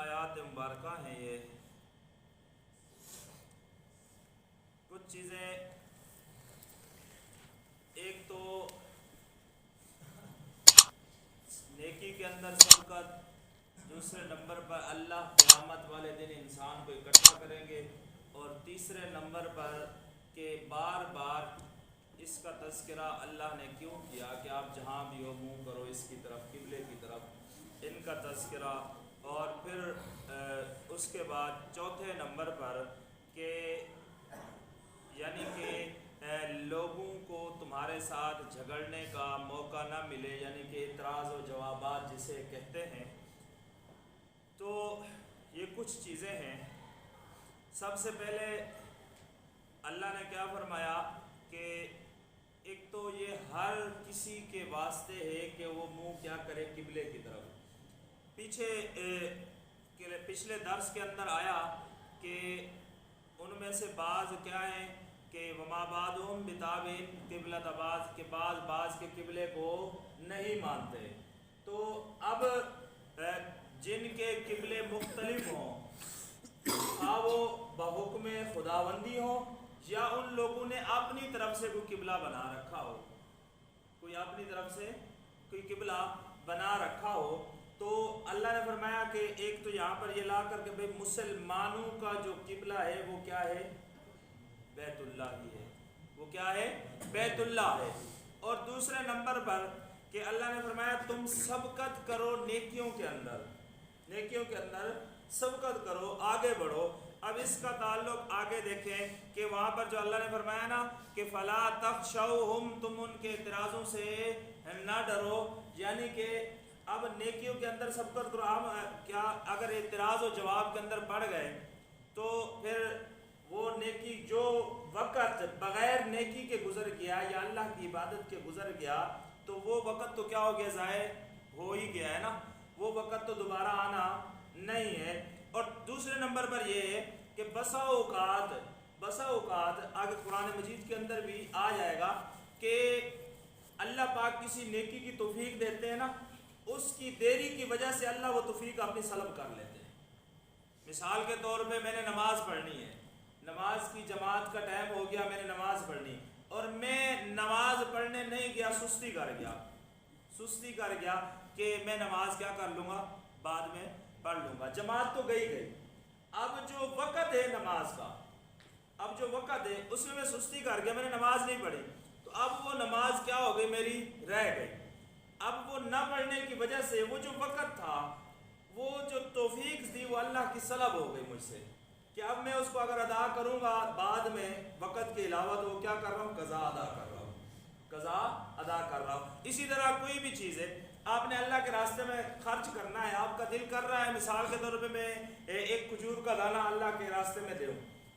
آیات مبارکہ ہیں یہ کچھ چیزیں، ایک تو نیکی کے اندر سبقت، دوسرے نمبر پر اللہ قیامت والے دن انسان کو اکٹھا کریں گے، اور تیسرے نمبر پر کہ بار بار اس کا تذکرہ اللہ نے کیوں کیا کہ آپ جہاں بھی ہو منہ کرو اس کی طرف، قبلے کی طرف، ان کا تذکرہ، اور پھر اس کے بعد چوتھے نمبر پر کہ یعنی کہ لوگوں کو تمہارے ساتھ جھگڑنے کا موقع نہ ملے، یعنی کہ اعتراض و جوابات جسے کہتے ہیں۔ تو یہ کچھ چیزیں ہیں۔ سب سے پہلے اللہ نے کیا فرمایا کہ ایک تو یہ ہر کسی کے واسطے ہے کہ وہ منہ کیا کرے قبلے کی طرف۔ پچھلے درس کے اندر آیا کہ ان میں سے بعض کیا ہیں کہ وما بعضهم بتابع قبلۃ بعض، کے بعض کے قبلے کو نہیں مانتے۔ تو اب جن کے قبلے مختلف ہوں، خواہ وہ بحکم خداوندی ہوں یا ان لوگوں نے اپنی طرف سے کوئی قبلہ بنا رکھا ہو، کوئی اپنی طرف سے کوئی قبلہ بنا رکھا ہو، تو اللہ نے فرمایا کہ ایک تو یہاں پر یہ لا کر کے بھئی مسلمانوں کا جو قبلہ ہے وہ کیا ہے؟ بیت اللہ ہی ہے۔ وہ کیا ہے؟ بیت اللہ ہے۔ اور دوسرے نمبر پر کہ اللہ نے فرمایا تم سبقت کرو نیکیوں کے اندر، نیکیوں کے اندر سبقت کرو، آگے بڑھو۔ اب اس کا تعلق آگے دیکھیں کہ وہاں پر جو اللہ نے فرمایا نا کہ فلا تخشوہم، تم ان کے اعتراضوں سے نہ ڈرو، یعنی کہ اب نیکیوں کے اندر سبقت کرو۔ ہم کیا اگر اعتراض و جواب کے اندر پڑ گئے تو پھر وہ نیکی جو وقت بغیر نیکی کے گزر گیا یا اللہ کی عبادت کے گزر گیا تو وہ وقت تو کیا ہو گیا؟ ضائع ہو ہی گیا ہے نا، وہ وقت تو دوبارہ آنا نہیں ہے۔ اور دوسرے نمبر پر یہ ہے کہ بسا اوقات آگے قرآن مجید کے اندر بھی آ جائے گا کہ اللہ پاک کسی نیکی کی توفیق دیتے ہیں نا، اس کی دیری کی وجہ سے اللہ وہ توفیق اپنی سلب کر لیتے ہیں۔ مثال کے طور پہ میں نے نماز پڑھنی ہے، نماز کی جماعت کا ٹائم ہو گیا، میں نے نماز پڑھنی اور میں نماز پڑھنے نہیں گیا، سستی کر گیا کہ میں نماز کیا کر لوں گا، بعد میں پڑھ لوں گا، جماعت تو گئی۔ اب جو وقت ہے نماز کا، اب جو وقت ہے اس میں سستی کر گیا، میں نے نماز نہیں پڑھی، تو اب وہ نماز کیا ہو گئی؟ میری رہ گئی۔ اب وہ نہ پڑھنے کی وجہ سے وہ جو وقت تھا، وہ جو توفیق تھی، وہ اللہ کی سلب ہو گئی مجھ سے، کہ اب میں اس کو اگر ادا کروں گا بعد میں وقت کے علاوہ تو وہ کیا کر رہا ہوں؟ قضا ادا کر رہا ہوں۔ اسی طرح کوئی بھی چیز ہے، آپ نے اللہ کے راستے میں خرچ کرنا ہے، آپ کا دل کر رہا ہے مثال کے طور پہ میں ایک کھجور کا دانہ اللہ کے راستے میں دوں،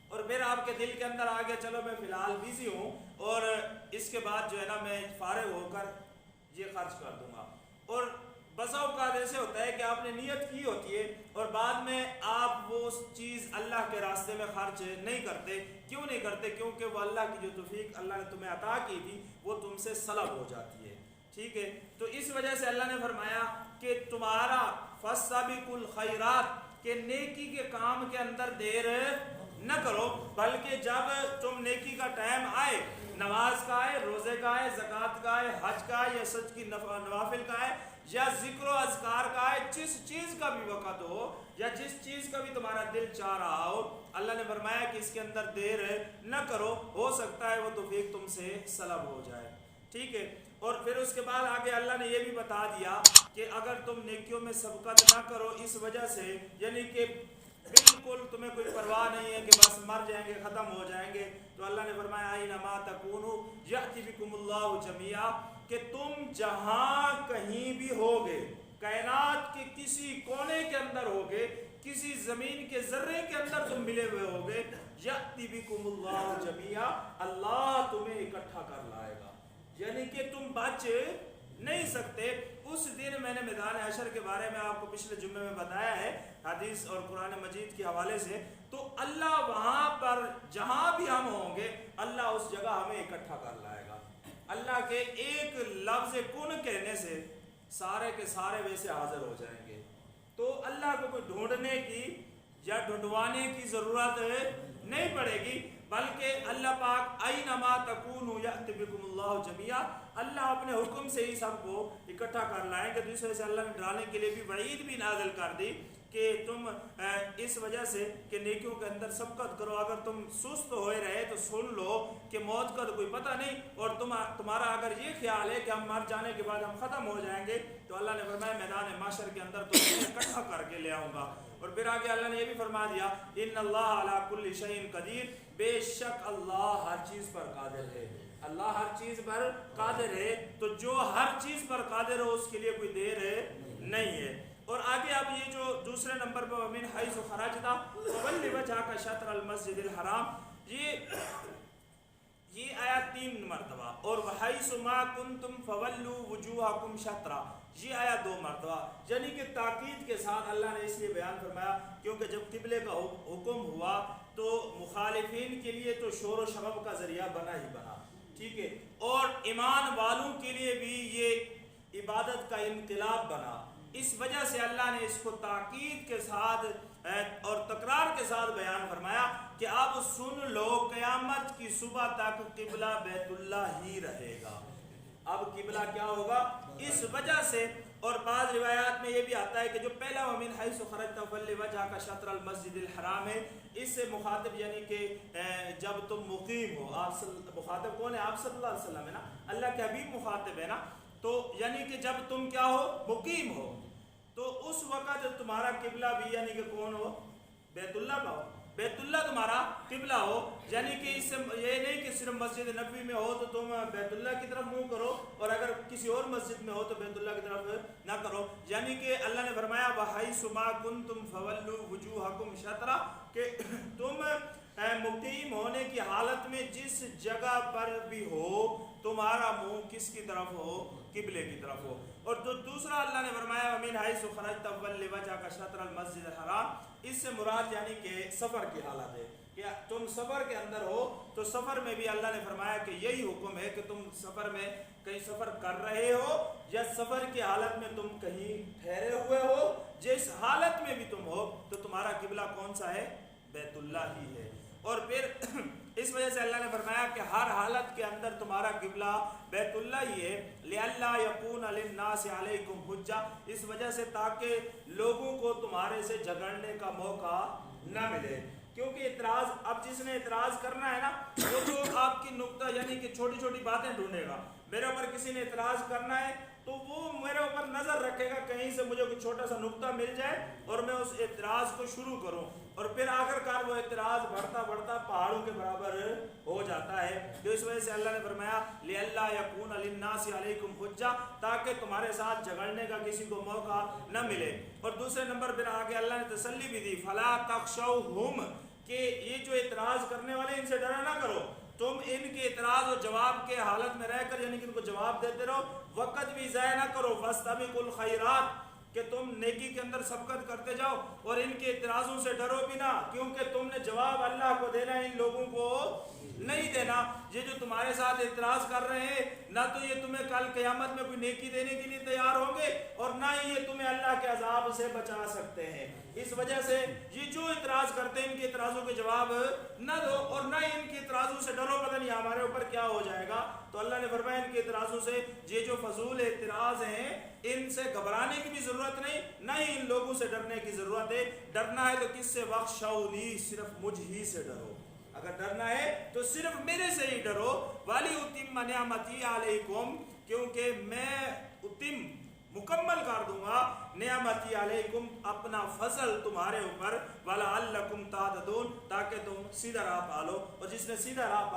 اور پھر آپ کے دل کے اندر آ گیا چلو میں فی الحال بیزی ہوں اور اس کے بعد جو ہے نا میں فارغ ہو کر یہ خرچ کر دوں گا۔ اور بسا اوقات ایسے ہوتا ہے کہ آپ نے نیت کی ہوتی ہے اور بعد میں آپ وہ چیز اللہ کے راستے میں خرچ نہیں کرتے۔ کیوں نہیں کرتے؟ کیونکہ وہ اللہ کی جو توفیق اللہ نے تمہیں عطا کی تھی وہ تم سے سلب ہو جاتی ہے، ٹھیک ہے؟ تو اس وجہ سے اللہ نے فرمایا کہ تمہارا فاستبقوا الخیرات، کہ نیکی کے کام کے اندر دیر نہ کرو، بلکہ جب تم نیکی کا ٹائم آئے، نماز کا آئے، روزے کا آئے، زکوٰۃ کا آئے، حج کا آئے یا سچ کی نوافل کا آئے یا ذکر و اذکار کا آئے، جس چیز کا بھی وقت ہو یا جس چیز کا بھی تمہارا دل چاہ رہا ہو، اللہ نے فرمایا کہ اس کے اندر دیر نہ کرو، ہو سکتا ہے وہ توفیق تم سے سلب ہو جائے، ٹھیک ہے؟ اور پھر اس کے بعد آگے اللہ نے یہ بھی بتا دیا کہ اگر تم نیکیوں میں سبقت نہ کرو اس وجہ سے، یعنی کہ بالکل تمہیں کوئی پرواہ نہیں ہے کہ بس مر جائیں گے، ختم ہو جائیں گے، تو اللہ نے فرمایا اینما تکونوا یأتی بکم اللہ جمیعا، کہ تم جہاں کہیں بھی ہوگے، کائنات کے کسی کونے کے اندر ہوگے، کسی زمین کے ذرے کے اندر تم ملے ہوئے ہوگے، یأتی بکم اللہ جمیعا، اللہ تمہیں اکٹھا کر لائے گا، یعنی کہ تم بچ نہیں سکتے اس دن۔ میں نے میدان حشر کے بارے میں آپ کو پچھلے جمعے میں بتایا ہے حدیث اور قرآن مجید کے حوالے سے، تو اللہ وہاں پر جہاں بھی ہم ہوں گے اللہ اس جگہ ہمیں اکٹھا کر لائے گا۔ اللہ کے ایک لفظ کن کہنے سے سارے کے سارے ویسے حاضر ہو جائیں گے، تو اللہ کو کوئی ڈھونڈنے کی یا ڈھونڈوانے کی ضرورت نہیں پڑے گی، بلکہ اللہ پاک اینما تکونوا یأتی بکم اللہ جمیعا، اللہ اپنے حکم سے ہی سب کو اکٹھا کر لائیں گے۔ دوسرے سے اللہ نے ڈرانے کے لیے بھی وعید بھی نازل کر دی کہ تم اس وجہ سے کہ نیکیوں کے اندر سبقت کرو، اگر تم سست ہوئے رہے تو سن لو کہ موت کا تو کوئی پتہ نہیں، اور تمہارا اگر یہ خیال ہے کہ ہم مر جانے کے بعد ہم ختم ہو جائیں گے، تو اللہ نے فرمایا میدان محشر کے اندر تمہیں اکٹھا کر کے لے آؤں گا۔ اور پھر آگے اللہ نے یہ بھی فرما دیا ان اللہ علی کل شیء قدیر، بے شک اللہ ہر چیز پر قادر ہے، اللہ ہر چیز پر قادر ہے، تو جو ہر چیز پر قادر ہو اس کے لیے کوئی دیر نہیں ہے۔ اور آگے اب یہ جو دوسرے نمبر پر ومن حیث خرجت فولی وجہک شطر المسجد الحرام، یہ آیات 3 مرتبہ، اور وحیث ما کنتم فولوا وجوہکم شطرا، یہ آیات 2 مرتبہ، یعنی کہ تاکید کے ساتھ اللہ نے اس لیے بیان فرمایا کیونکہ جب قبلے کا حکم ہوا تو مخالفین کے لیے تو شور و شغب کا ذریعہ بنا ہی بنا، ٹھیک ہے، اور ایمان والوں کے لیے بھی یہ عبادت کا انقلاب بنا۔ اس وجہ سے اللہ نے اس کو تاکید کے ساتھ اور تکرار کے ساتھ بیان فرمایا کہ اب سن لو قیامت کی صبح تک قبلہ بیت اللہ ہی رہے گا۔ اب قبلہ کیا ہوگا؟ اس وجہ سے، اور بعض روایات میں یہ بھی آتا ہے کہ جو پہلا ومن حیث خرجت فولی وجہک شطر المسجد الحرام ہے، اس سے مخاطب یعنی کہ جب تم مقیم ہو، آپ مخاطب کون ہے؟ آپ صلی اللہ علیہ وسلم ہے نا، اللہ کے حبیب مخاطب ہے نا، تو یعنی کہ جب تم کیا ہو؟ مقیم ہو، تو اس وقت تمہارا قبلہ بھی یعنی کہ کون ہو؟ بیت اللہ کا ہو، بیت اللہ تمہارا قبلہ ہو، یعنی کہ اس سے یہ نہیں کہ صرف مسجد نبوی میں ہو تو تم بیت اللہ کی طرف منہ کرو، اور اگر کسی اور مسجد میں ہو تو بیت اللہ کی طرف نہ کرو، یعنی کہ اللہ نے فرمایا وَحَيْثُ مَا كُنْتُمْ فَوَلُّوا وُجُوهَكُمْ شَطْرًا، کہ تم مقیم ہونے کی حالت میں جس جگہ پر بھی ہو تمہارا منہ کس کی طرف ہو؟ قبلے کی طرف ہو۔ اور جو دوسرا اللہ نے فرمایا وَمِنْ حَيْثُ خَرَجْتَ فَوَلِّ وَجْهَكَ شَطْرَ الْمَسْجِدِ الْحَرَامِ، اس سے مراد یعنی کہ سفر کی حالت ہے کہ تم سفر کے اندر ہو، تو سفر میں بھی اللہ نے فرمایا کہ یہی حکم ہے کہ تم سفر میں کہیں سفر کر رہے ہو یا سفر کی حالت میں تم کہیں ٹھہرے ہوئے ہو، جس حالت میں بھی تم ہو تو تمہارا قبلہ کون سا ہے؟ بیت اللہ ہی ہے۔ اور پھر اس وجہ سے اللہ نے فرمایا کہ ہر حالت کے اندر تمہارا قبلہ بیت اللہ ہی ہے، لِأَلَّا يَكُونَ لِلنَّاسِ عَلَيْكُمْ حُجَّةٌ، اس وجہ سے تاکہ لوگوں کو تمہارے سے جھگڑنے کا موقع نہ ملے، کیونکہ اعتراض، اب جس نے اعتراض کرنا ہے نا وہ تو آپ کی نقطہ یعنی کہ چھوٹی چھوٹی باتیں ڈھونڈے گا، میرے اوپر کسی نے اعتراض کرنا ہے تو وہ میرے اوپر نظر رکھے گا کہیں سے مجھے کوئی چھوٹا سا نقطہ مل جائے اور میں اس اعتراض کو شروع کروں، اور پھر آخر کار وہ اعتراض بڑھتا بڑھتا پہاڑوں کے برابر ہو جاتا ہے۔ تو اس وجہ سے اللہ نے فرمایا لِأَلَّا يَكُونَ لِلنَّاسِ عَلَيْكُمْ حُجَّةٌ، تاکہ تمہارے ساتھ جھگڑنے کا کسی کو موقع نہ ملے۔ اور دوسرے نمبر پہ آگے اللہ نے تسلی بھی دی فَلَا تَخْشَوْهُمْ، کہ یہ جو اعتراض کرنے والے ان سے ڈرا نہ کرو، تم ان کے اعتراض اور جواب کے حالت میں رہ کر یعنی کہ ان کو جواب دیتے رہو، وقت بھی ضائع نہ کرو، فَاسْتَبِقُوا الْخَيْرَاتِ، کہ تم نیکی کے اندر سبقت کرتے جاؤ، اور ان کے اعتراضوں سے ڈرو بھی نہ، کیونکہ تم نے جواب اللہ کو دینا ہے، ان لوگوں کو نہیں دینا۔ یہ جو تمہارے ساتھ اعتراض کر رہے ہیں نہ تو یہ تمہیں کل قیامت میں کوئی نیکی دینے کے لیے تیار ہوں گے اور نہ ہی یہ تمہیں اللہ کے عذاب سے بچا سکتے ہیں۔ اس وجہ سے یہ جو اعتراض کرتے ہیں ان کے اعتراضوں کے جواب نہ دو، اور نہ ہی ان کے اعتراضوں سے ڈرو پتہ نہیں ہمارے اوپر کیا ہو جائے گا۔ تو اللہ نے فرمایا ان کے اعتراضوں سے، یہ جو فضول اعتراض ہیں ان سے گھبرانے کی بھی ضرورت نہیں، نہ ہی ان لوگوں سے ڈرنے کی ضرورت ہے۔ ڈرنا ہے تو کس سے؟ وَخْشَوْنِی، صرف مجھ ہی سے ڈرو، اگر ڈرنا ہے تو صرف میرے سے ہی ڈرو۔ وَلِأُتِمَّ نِعْمَتِی عَلَیکُم، کیونکہ میں مکمل کر دوں گا نعمتی علیکم، اپنا فضل تمہارے اوپر، وَلَعَلَّکُمْ تَہْتَدُونَ، تاکہ تم سیدھا راہ پالو، اور جس نے سیدھا راہ پالو